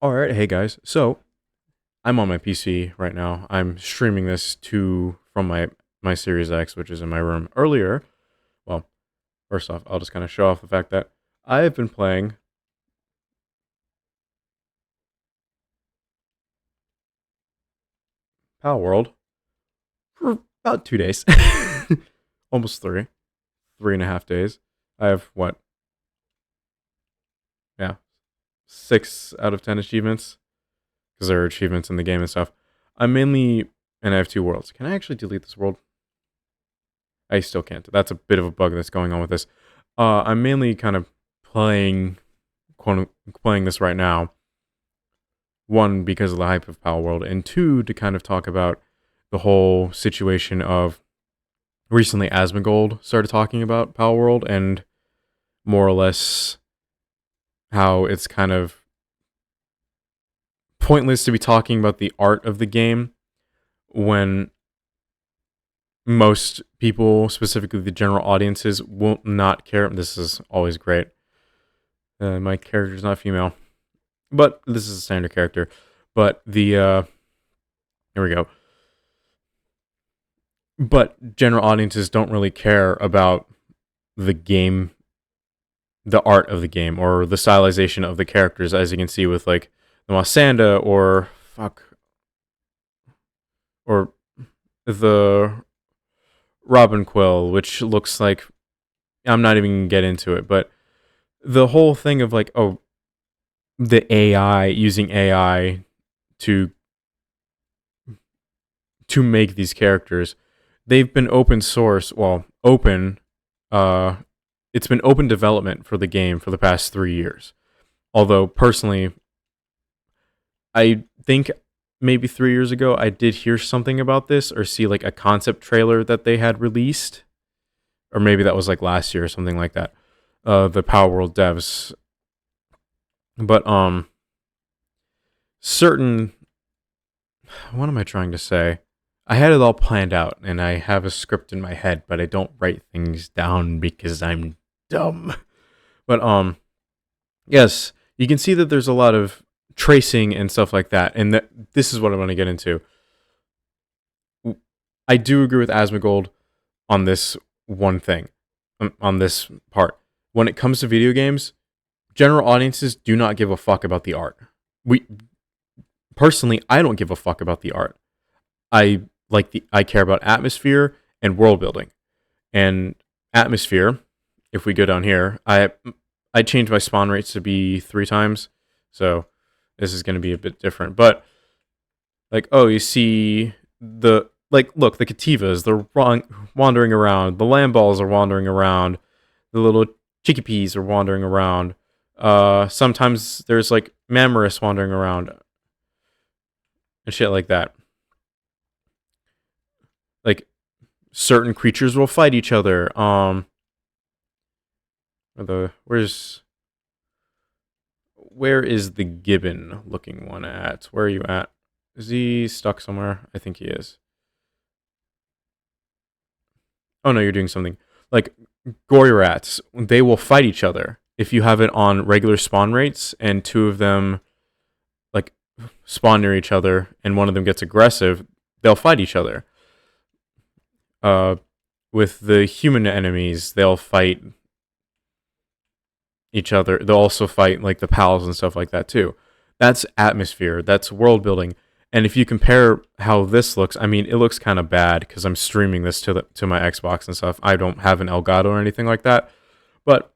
Alright, hey guys. So, I'm on my PC right now. I'm streaming this to from my Series X, which is in my room. Earlier, well, first off, I'll just kind of show off the fact that I have been playing Palworld for about 2 days. Almost 3.5 days. I have what? Yeah, 6 out of 10 achievements because there are achievements in the game and stuff. I'm mainly, and I have 2 worlds. Can I actually delete this world? I still can't. That's a bit of a bug that's going on with this. I'm mainly kind of playing, playing this right now. One, because of the hype of Palworld, and two, to kind of talk about the whole situation of recently Asmongold started talking about Palworld and more or less how it's kind of pointless to be talking about the art of the game when most people, specifically the general audiences, will not care. This is always great. My character's not female, but this is a standard character. But here we go. But general audiences don't really care about the game, the art of the game, or the stylization of the characters, as you can see with like the Masanda or the Robin Quill, which looks like I'm not even gonna get into it, but the whole thing of like, oh, the AI using AI to make these characters, they've been open source, well, open, uh, it's been open development for the game for the past 3 years. Although personally, I think maybe 3 years ago I did hear something about this or see like a concept trailer that they had released, or maybe that was like last year or something like that. The Power World devs, but certain. What am I trying to say? I had it all planned out, and I have a script in my head, but I don't write things down because I'm dumb. But yes, you can see that there's a lot of tracing and stuff like that, and this is what I want to get into. I do agree with Asmongold on this one thing, on this part. When it comes to video games, general audiences do not give a fuck about the art. We personally, I don't give a fuck about the art. I care about atmosphere and world building. And atmosphere, if we go down here, I changed my spawn rates to be 3 times, so this is going to be a bit different. But like, oh, you see the look, the Cativas, they're wandering around. The land balls are wandering around. The little chickapees are wandering around. Sometimes there's like Mammoris wandering around and shit like that. Like certain creatures will fight each other. Where is the gibbon looking one at? Where are you at? Is he stuck somewhere? I think he is. Oh no, you're doing something. Like gory rats, they will fight each other. If you have it on regular spawn rates and two of them like spawn near each other and one of them gets aggressive, they'll fight each other. Uh with the human enemies, they'll fight each other. They'll also fight like the pals and stuff like that too. That's atmosphere. That's world building. And if you compare how this looks, I mean, it looks kind of bad because I'm streaming this to my Xbox and stuff. I don't have an Elgato or anything like that. But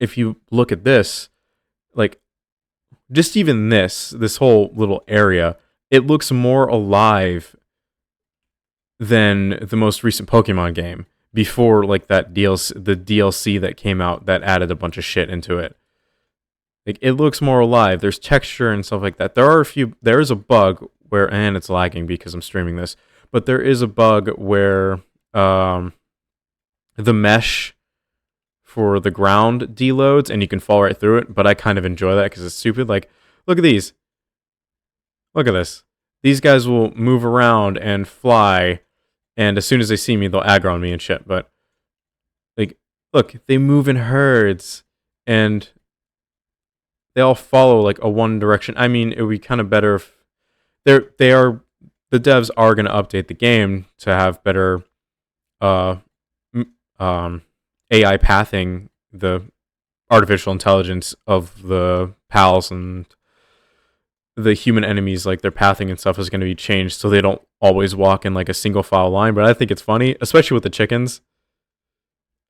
if you look at this, like just even this whole little area, it looks more alive than the most recent Pokemon game before like the DLC that came out that added a bunch of shit into it. Like it looks more alive. There's texture and stuff like that. There is a bug where, and it's lagging because I'm streaming this, but there is a bug where the mesh for the ground deloads and you can fall right through it. But I kind of enjoy that because it's stupid. Like, look at these. Look at this. These guys will move around and fly, and as soon as they see me, they'll aggro on me and shit. But like, look, they move in herds, and they all follow like a one direction. I mean, it would be kind of better if they are the devs are going to update the game to have better uh AI pathing, the artificial intelligence of the pals and the human enemies, like their pathing and stuff is going to be changed so they don't always walk in like a single file line. But I think it's funny, especially with the chickens.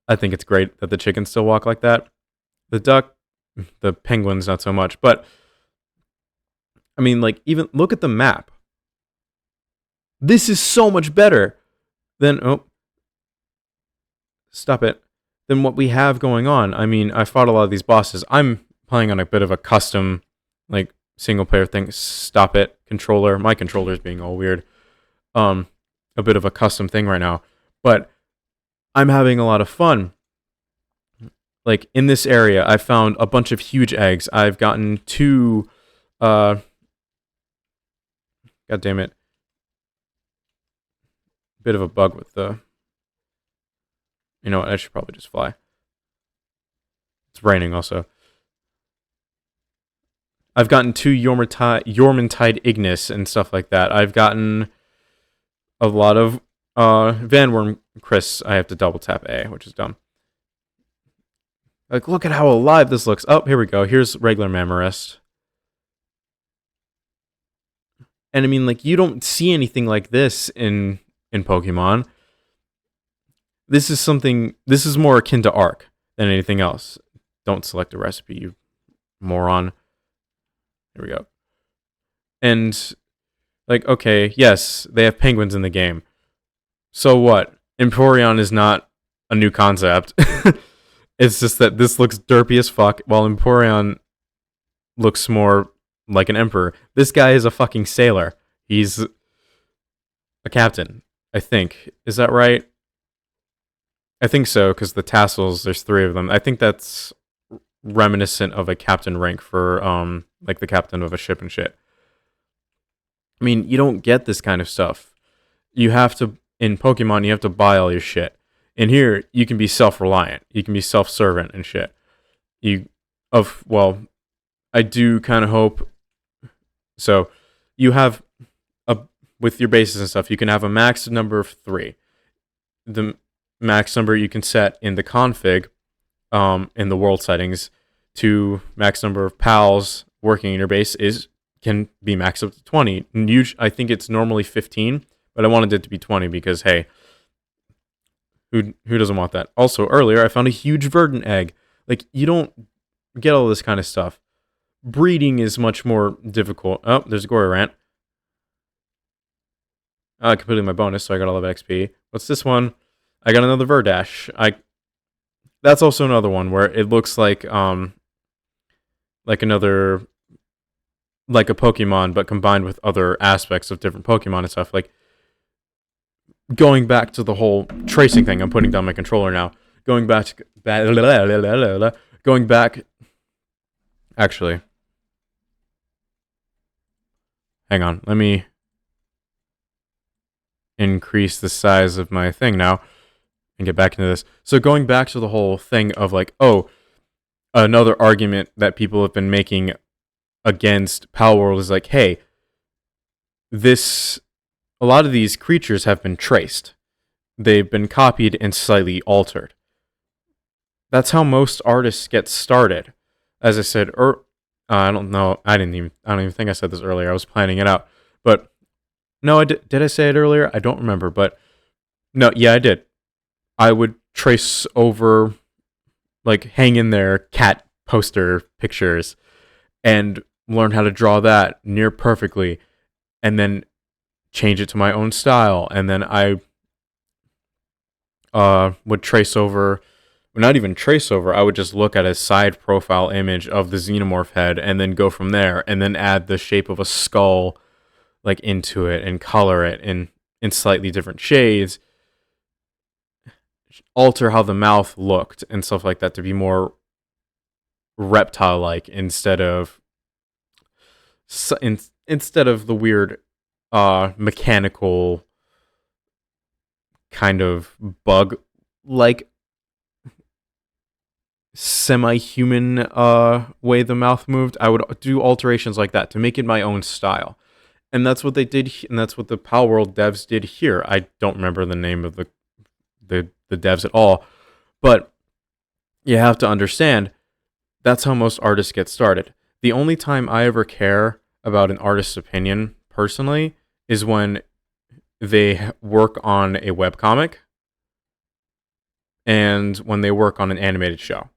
I think it's great that the chickens still walk like that. The duck, the penguins, not so much. But I mean, like, even look at the map. This is so much better than stop it. Than what we have going on. I mean, I fought a lot of these bosses. I'm playing on a bit of a custom, like, single player thing. Stop it, controller. My controller's being all weird. A bit of a custom thing right now, but I'm having a lot of fun. Like in this area, I found a bunch of huge eggs. I've gotten 2. God damn it! Bit of a bug with the. You know what? I should probably just fly. It's raining also. I've gotten 2 Yormantide Ignis and stuff like that. I've gotten a lot of Vanworm Chris. I have to double tap A, which is dumb. Like, look at how alive this looks. Oh, here we go. Here's regular Mammorest. And I mean, like, you don't see anything like this in Pokemon. This is more akin to Arc than anything else. Don't select a recipe, you moron. Here we go. And, like, okay, yes, they have penguins in the game. So what? Empoleon is not a new concept. It's just that this looks derpy as fuck, while Empoleon looks more like an emperor. This guy is a fucking sailor. He's a captain, I think. Is that right? I think so, because the tassels, there's 3 of them. I think that's reminiscent of a captain rank for, like the captain of a ship and shit. I mean, you don't get this kind of stuff. You have to, in Pokemon, you have to buy all your shit. In here, you can be self-reliant. You can be self-servant and shit. I do kind of hope. So, you have, with your bases and stuff, you can have a max number of 3. The max number you can set in the config, in the world settings, to max number of pals working in your base can be maxed up to 20. And I think it's normally 15, but I wanted it to be 20 because, hey, who doesn't want that? Also, earlier, I found a huge verdant egg. Like, you don't get all this kind of stuff. Breeding is much more difficult. Oh, there's a Goryrant. I completed my bonus, so I got all of XP. What's this one? I got another Verdash. That's also another one where it looks like another, like a Pokemon, but combined with other aspects of different Pokemon and stuff. Like, going back to the whole tracing thing, I'm putting down my controller now. Going back, actually, hang on, let me increase the size of my thing now and get back into this. So going back to the whole thing of like, oh, another argument that people have been making against Palworld is like, hey, a lot of these creatures have been traced. They've been copied and slightly altered. That's how most artists get started. As I said, I don't know. I don't even think I said this earlier. I was planning it out, but no, did I say it earlier? I don't remember, but no, yeah, I did. I would trace over, like, hang in there cat poster pictures and learn how to draw that near perfectly, and then change it to my own style. And then I would trace over, well, not even trace over, I would just look at a side profile image of the xenomorph head and then go from there, and then add the shape of a skull, like, into it and color it in slightly different shades, alter how the mouth looked and stuff like that to be more reptile-like instead of the weird mechanical kind of bug-like semi-human way the mouth moved, I would do alterations like that to make it my own style. And that's what they did, and that's what the Palworld devs did here. I don't remember the name of the devs at all, but you have to understand that's how most artists get started. The only time I ever care about an artist's opinion personally is when they work on a webcomic and when they work on an animated show.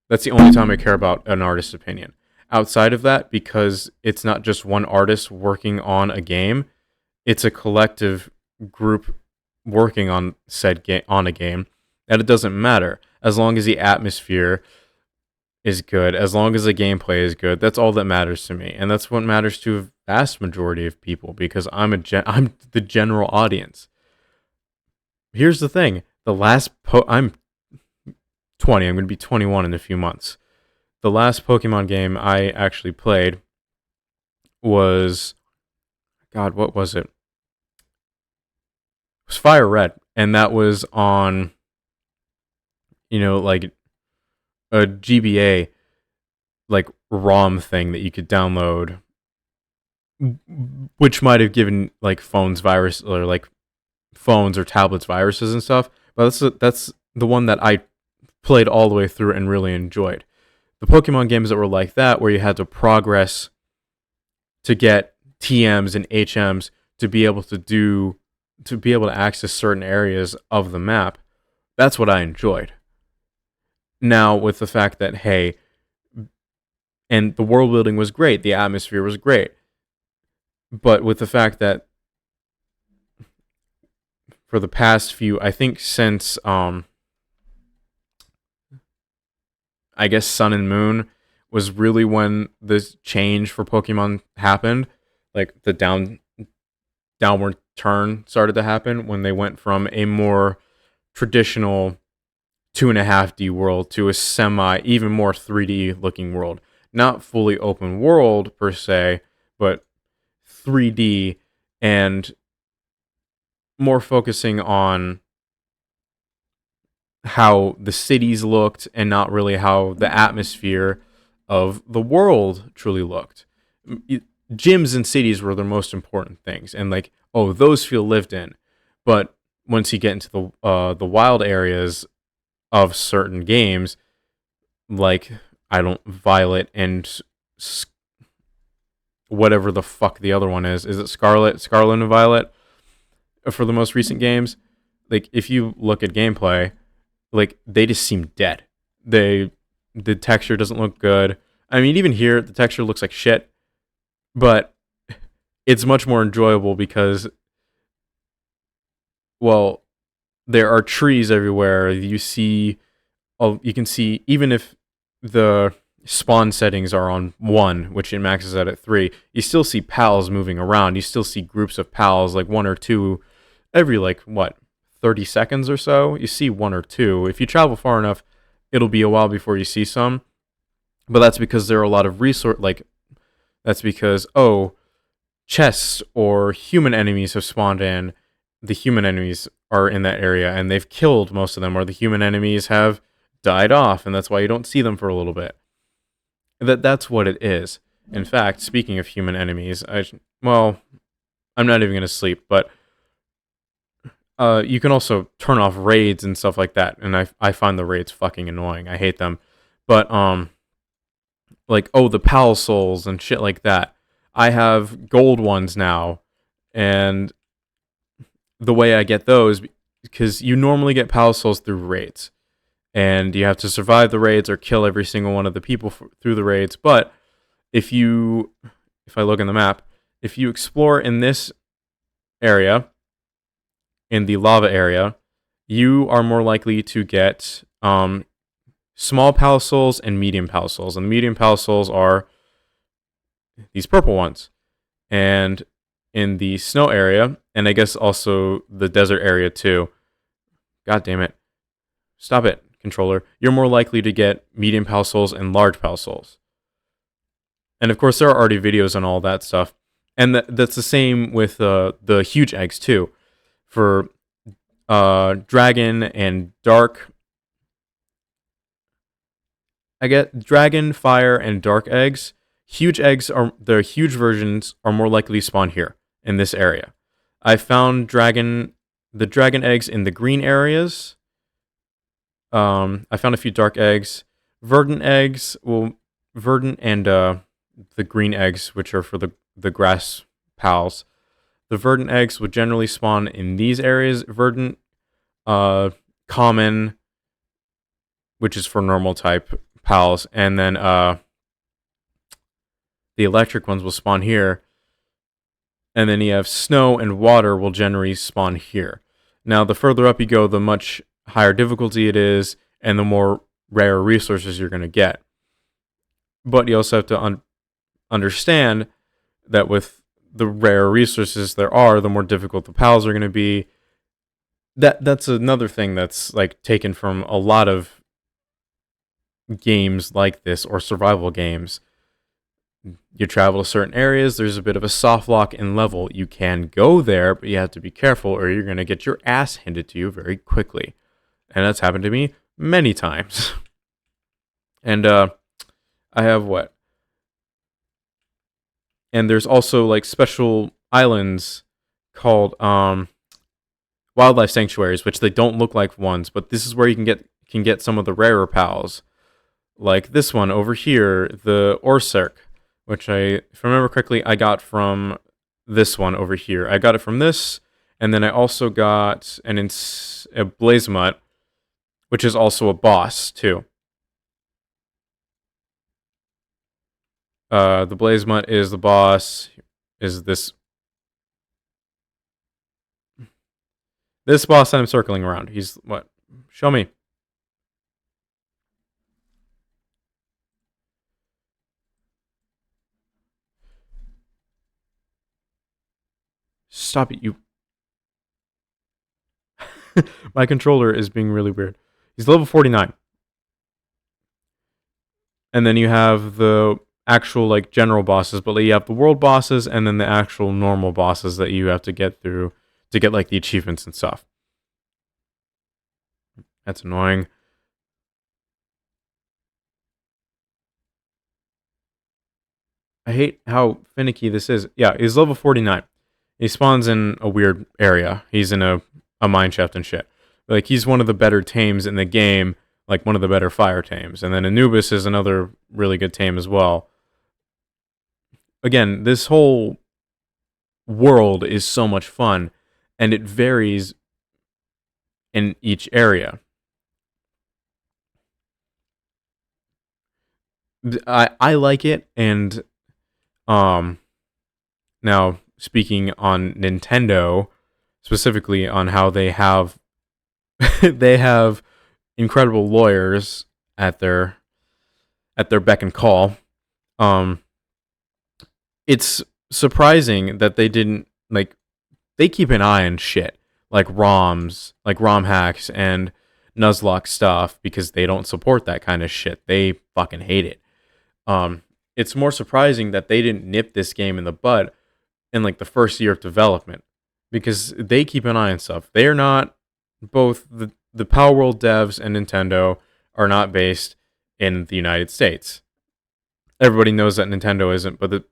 That's the only time I care about an artist's opinion. Outside of that, because it's not just one artist working on a game, it's a collective group working on said game on a game, that it doesn't matter as long as the atmosphere is good, as long as the gameplay is good. That's all that matters to me, and that's what matters to a vast majority of people because I'm the general audience. Here's the thing: I'm 20. I'm going to be 21 in a few months. The last Pokemon game I actually played was, God, what was it? It was Fire Red, and that was on, like a GBA, like ROM thing that you could download, which might have given like phones virus or like phones or tablets viruses and stuff. But that's the one that I played all the way through and really enjoyed. The Pokemon games that were like that, where you had to progress to get TMs and HMs to be able to access certain areas of the map, that's what I enjoyed. Now, with the fact that, hey, and the world building was great, the atmosphere was great, but with the fact that for the past few, I think since I guess Sun and Moon was really when this change for Pokemon happened. Like the downward turn started to happen when they went from a more traditional 2.5D world to a even more 3D looking world. Not fully open world per se, but 3D and more focusing on how the cities looked and not really how the atmosphere of the world truly looked. Gyms and cities were the most important things, and like, oh, those feel lived in. But once you get into the wild areas of certain games, like Violet and whatever the fuck the other one is it Scarlet and Violet for the most recent games? Like, if you look at gameplay, like, they just seem dead. The texture doesn't look good. I mean, even here, the texture looks like shit, but it's much more enjoyable because, well, there are trees everywhere. You can see, even if the spawn settings are on 1, which it maxes out at 3, you still see pals moving around. You still see groups of pals, like 1 or 2, every, 30 seconds or so. You see 1 or 2. If you travel far enough, it'll be a while before you see some. But that's because there are a lot of that's because, chests or human enemies have spawned in. The human enemies are in that area, and they've killed most of them, or the human enemies have died off, and that's why you don't see them for a little bit. That's what it is. In fact, speaking of human enemies, I'm not even going to sleep, but you can also turn off raids and stuff like that, and I find the raids fucking annoying. I hate them. But, the Pal Souls and shit like that. I have gold ones now, and the way I get those, because you normally get Pal Souls through raids, and you have to survive the raids or kill every single one of the people through the raids. But if I look in the map, if you explore in this area, in the lava area, you are more likely to get small Pal Souls and medium Pal Souls. And the medium Pal Souls are these purple ones. And in the snow area, and I guess also the desert area too. God damn it. Stop it, controller. You're more likely to get medium Pal Souls and large Pal Souls. And of course, there are already videos on all that stuff. And that's the same with the huge eggs too. For Dragon and Dark I get dragon, fire, and dark eggs. Huge eggs are the huge versions are more likely to spawn here in this area. I found the dragon eggs in the green areas. I found a few dark eggs. Verdant eggs, well, verdant and the green eggs, which are for the grass pals. The verdant eggs would generally spawn in these areas. Verdant, common, which is for normal type pals, and then the electric ones will spawn here. And then you have snow and water will generally spawn here. Now, the further up you go, the much higher difficulty it is, and the more rare resources you're going to get. But you also have to understand that with the rare resources there are, the more difficult the pals are going to be. That's another thing that's like taken from a lot of games like this or survival games. You travel to certain areas, there's a bit of a soft lock in level. You can go there, but you have to be careful or you're going to get your ass handed to you very quickly. And that's happened to me many times. And I have what? And there's also like special islands called wildlife sanctuaries, which they don't look like ones, but this is where you can get some of the rarer pals. Like this one over here, the Orserk, which if I remember correctly, I got from this one over here. I got it from this, and then I also got a Blazemut, which is also a boss, too. The Blazemut is the boss, is this boss that I'm circling around. He's what? Show me. Stop it, you. My controller is being really weird. He's level 49. And then you have the actual like general bosses, but you have the world bosses and then the actual normal bosses that you have to get through to get like the achievements and stuff. That's annoying. I hate how finicky this is. Yeah, he's level 49. He spawns in a weird area. He's in a mine shaft and shit. Like, he's one of the better tames in the game, like one of the better fire tames. And then Anubis is another really good tame as well. Again, this whole world is so much fun, and it varies in each area. I like it, and now speaking on Nintendo, specifically on how they have they have incredible lawyers at their beck and call. It's surprising that they didn't like they keep an eye on shit like ROMs, like ROM hacks and Nuzlocke stuff because they don't support that kind of shit. They fucking hate it. It's more surprising that they didn't nip this game in the bud in like the first year of development because they keep an eye on stuff. They are not both the Palworld devs and Nintendo are not based in the United States. Everybody knows that Nintendo isn't, but the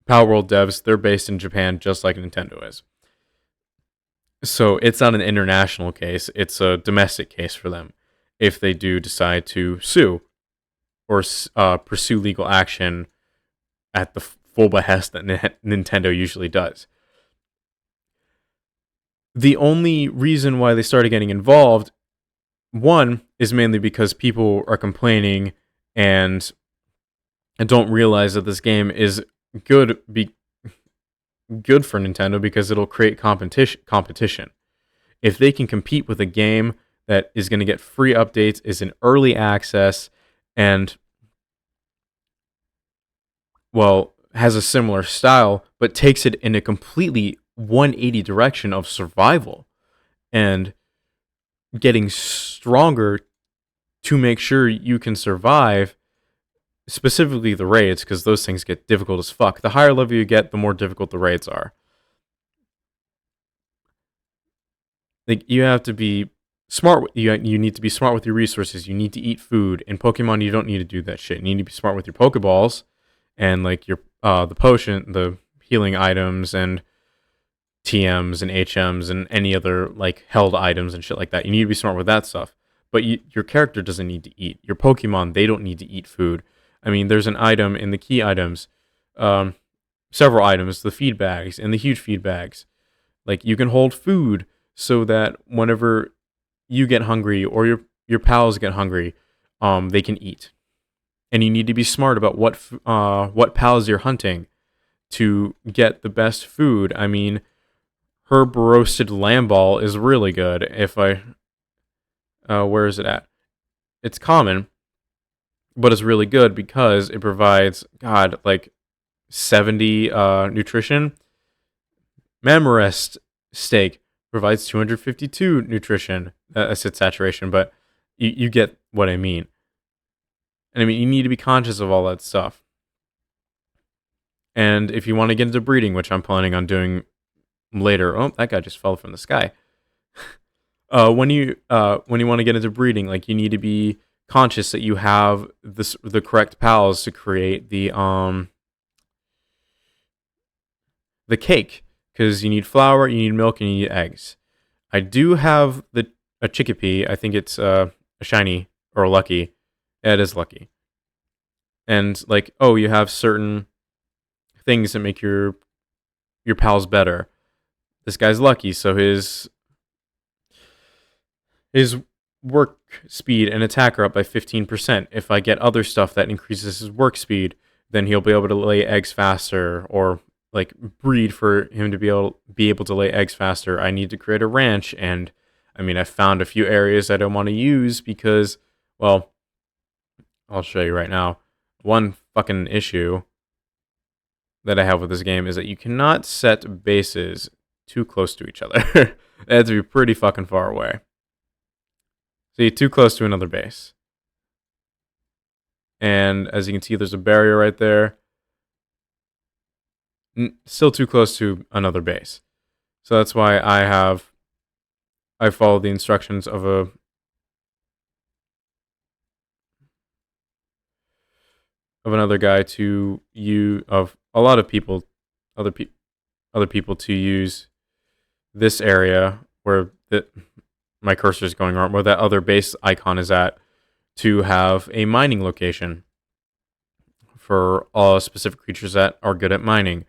Palworld devs, they're based in Japan just like Nintendo is. So it's not an international case, it's a domestic case for them if they do decide to sue or pursue legal action at the full behest that Nintendo usually does. The only reason why they started getting involved, one, is mainly because people are complaining and don't realize that this game is good for Nintendo because it'll create competition. If they can compete with a game that is going to get free updates, is in early access, and well, has a similar style, but takes it in a completely 180 direction of survival and getting stronger to make sure you can survive, specifically the raids, because those things get difficult as fuck. The higher level you get, the more difficult the raids are. Like, you have to be You need to be smart with your resources. You need to eat food. In Pokemon, you don't need to do that shit. You need to be smart with your Pokeballs and like your the potion, the healing items, and TMs and HMs and any other like held items and shit like that. You need to be smart with that stuff. But your character doesn't need to eat. Your Pokemon, they don't need to eat food. I mean, there's an item in the key items, um, several items, the feed bags and the huge feed bags. Like you can hold food so that whenever you get hungry or your pals get hungry, they can eat. And you need to be smart about what pals you're hunting to get the best food. I mean, herb roasted lamb ball is really good. Where is it at? It's common, but it's really good because it provides like 70 nutrition. Mamorest steak provides 252 nutrition. That's its saturation, but you get what I mean. And I mean, you need to be conscious of all that stuff. And if you want to get into breeding, which I'm planning on doing later. Oh, that guy just fell from the sky. When you want to get into breeding, like you need to be conscious that you have the correct pals to create the cake, because you need flour, you need milk, and you need eggs. I do have a Chickpea. I think it's a shiny or a lucky. Yeah, it is lucky. And like, oh, you have certain things that make your pals better. This guy's lucky, so his work speed and attack are up by 15%. If I get other stuff that increases his work speed, then he'll be able to lay eggs faster, or like breed for him to be able to lay eggs faster. I need to create a ranch, and I mean, I found a few areas I don't want to use because, well, I'll show you right now. One fucking issue that I have with this game is that you cannot set bases too close to each other. They have to be pretty fucking far away. See, too close to another base. And as you can see, there's a barrier right there. Still too close to another base. So that's why I follow the instructions of another guy of a lot of people, other people to use this area where my cursor is going on, where that other base icon is at, to have a mining location for all specific creatures that are good at mining.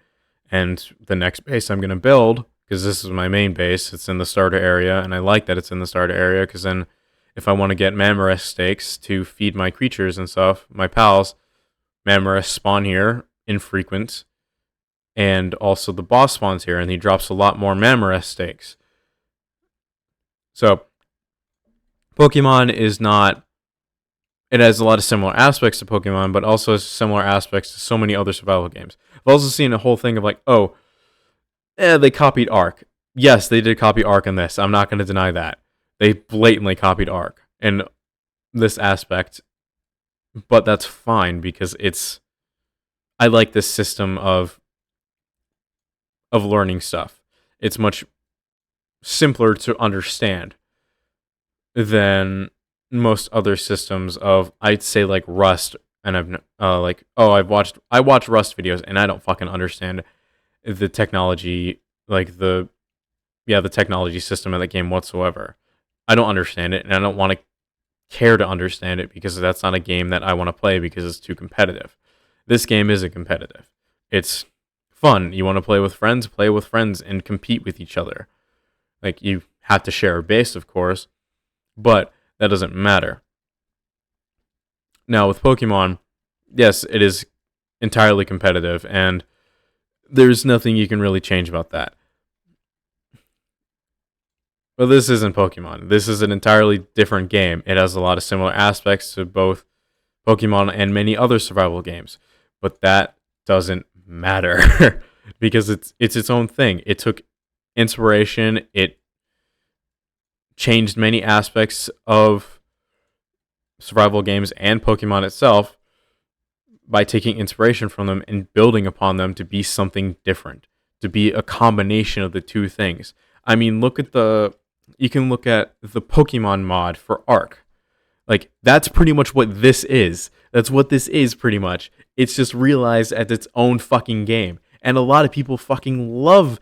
And the next base I'm going to build, because this is my main base, it's in the starter area, and I like that it's in the starter area, because then if I want to get Mamorest steaks to feed my creatures and stuff, my pals, Mamorest spawn here, infrequent, and also the boss spawns here, and he drops a lot more Mamorest steaks. So, Pokemon is not... It has a lot of similar aspects to Pokemon, but also has similar aspects to so many other survival games. I've also seen a whole thing of like, they copied Ark. Yes, they did copy Ark in this. I'm not going to deny that. They blatantly copied Ark in this aspect, but that's fine because I like this system of learning stuff. It's much simpler to understand than most other systems of, I'd say, like Rust, and I watch Rust videos and I don't fucking understand the technology, like the technology system of the game whatsoever. I don't understand it, and I don't want to care to understand it because that's not a game that I want to play because it's too competitive. This game isn't competitive. It's fun. You want to play with friends and compete with each other. Like, you have to share a base, of course, but that doesn't matter. Now, with Pokemon, yes, it is entirely competitive, and there's nothing you can really change about that. But this isn't Pokemon. This is an entirely different game. It has a lot of similar aspects to both Pokemon and many other survival games. But that doesn't matter because it's its own thing. It took inspiration. It changed many aspects of survival games and Pokemon itself by taking inspiration from them and building upon them to be something different, to be a combination of the two things. I mean, look at the You can look at the Pokemon mod for Arc. Like, that's pretty much what this is. That's what this is, pretty much. It's just realized as its own fucking game. And a lot of people fucking love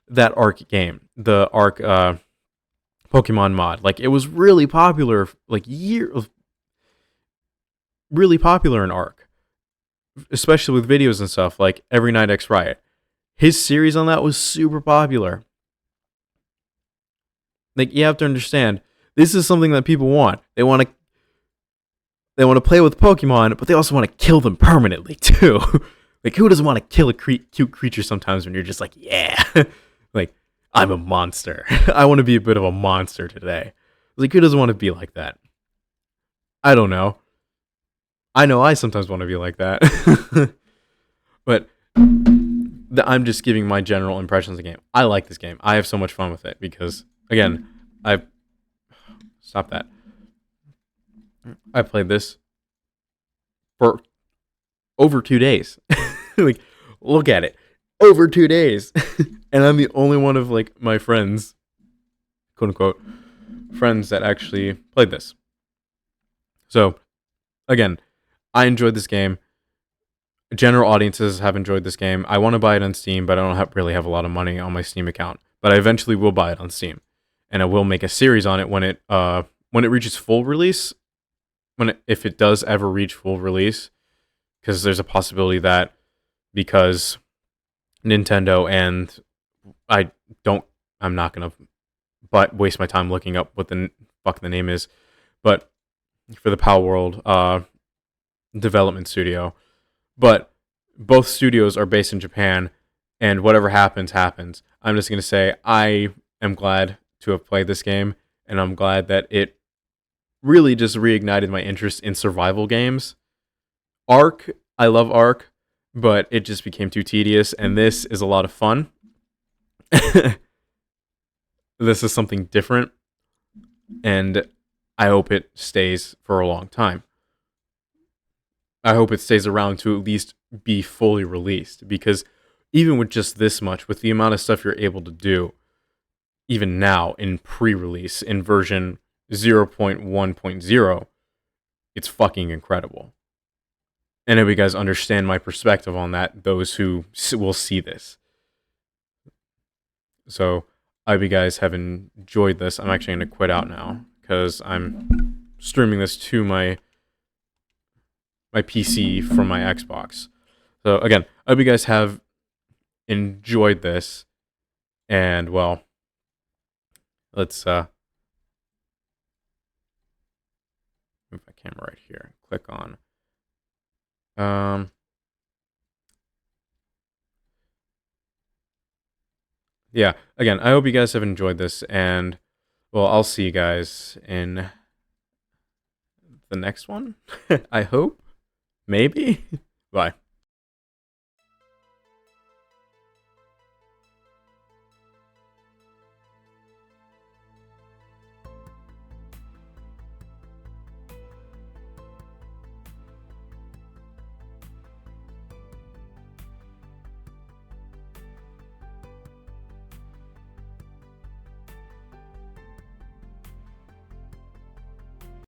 that Arc game. The Arc Pokemon mod. Like, it was really popular, like, really popular in Arc. Especially with videos and stuff, like Every Night X Riot. His series on that was super popular. Like, you have to understand, this is something that people want. They want to play with Pokemon, but they also want to kill them permanently too. Like, who doesn't want to kill a cute creature sometimes when you're just like, yeah, like, I'm a monster. I want to be a bit of a monster today. Like, who doesn't want to be like that? I don't know. I know I sometimes want to be like that. But I'm just giving my general impressions of the game. I like this game. I have so much fun with it because, again, I've... Stop that. I played this for over 2 days. Like, look at it. Over 2 days. And I'm the only one of, like, my friends, quote unquote, friends that actually played this. So, again, I enjoyed this game. General audiences have enjoyed this game. I want to buy it on Steam, but I don't really have a lot of money on my Steam account. But I eventually will buy it on Steam. And I will make a series on it when it reaches full release. If it does ever reach full release, because there's a possibility that because Nintendo and I'm not gonna waste my time looking up what the fuck the name is, but for the Palworld development studio, but both studios are based in Japan, and whatever happens. I'm just gonna say I am glad to have played this game, and I'm glad that it really just reignited my interest in survival games. Ark, I love Ark, but it just became too tedious, and this is a lot of fun. This is something different, and I hope it stays for a long time. I hope it stays around to at least be fully released, because even with just this much, with the amount of stuff you're able to do, even now in pre-release, in version 0.1.0, it's fucking incredible. And if you guys understand my perspective on that, those who will see this. So, I hope you guys have enjoyed this. I'm actually going to quit out now, because I'm streaming this to my PC from my Xbox. So, again, I hope you guys have enjoyed this. And, well, let's move my camera right here. Click on. Yeah, again, I hope you guys have enjoyed this, and, well, I'll see you guys in the next one. I hope. Maybe. Bye.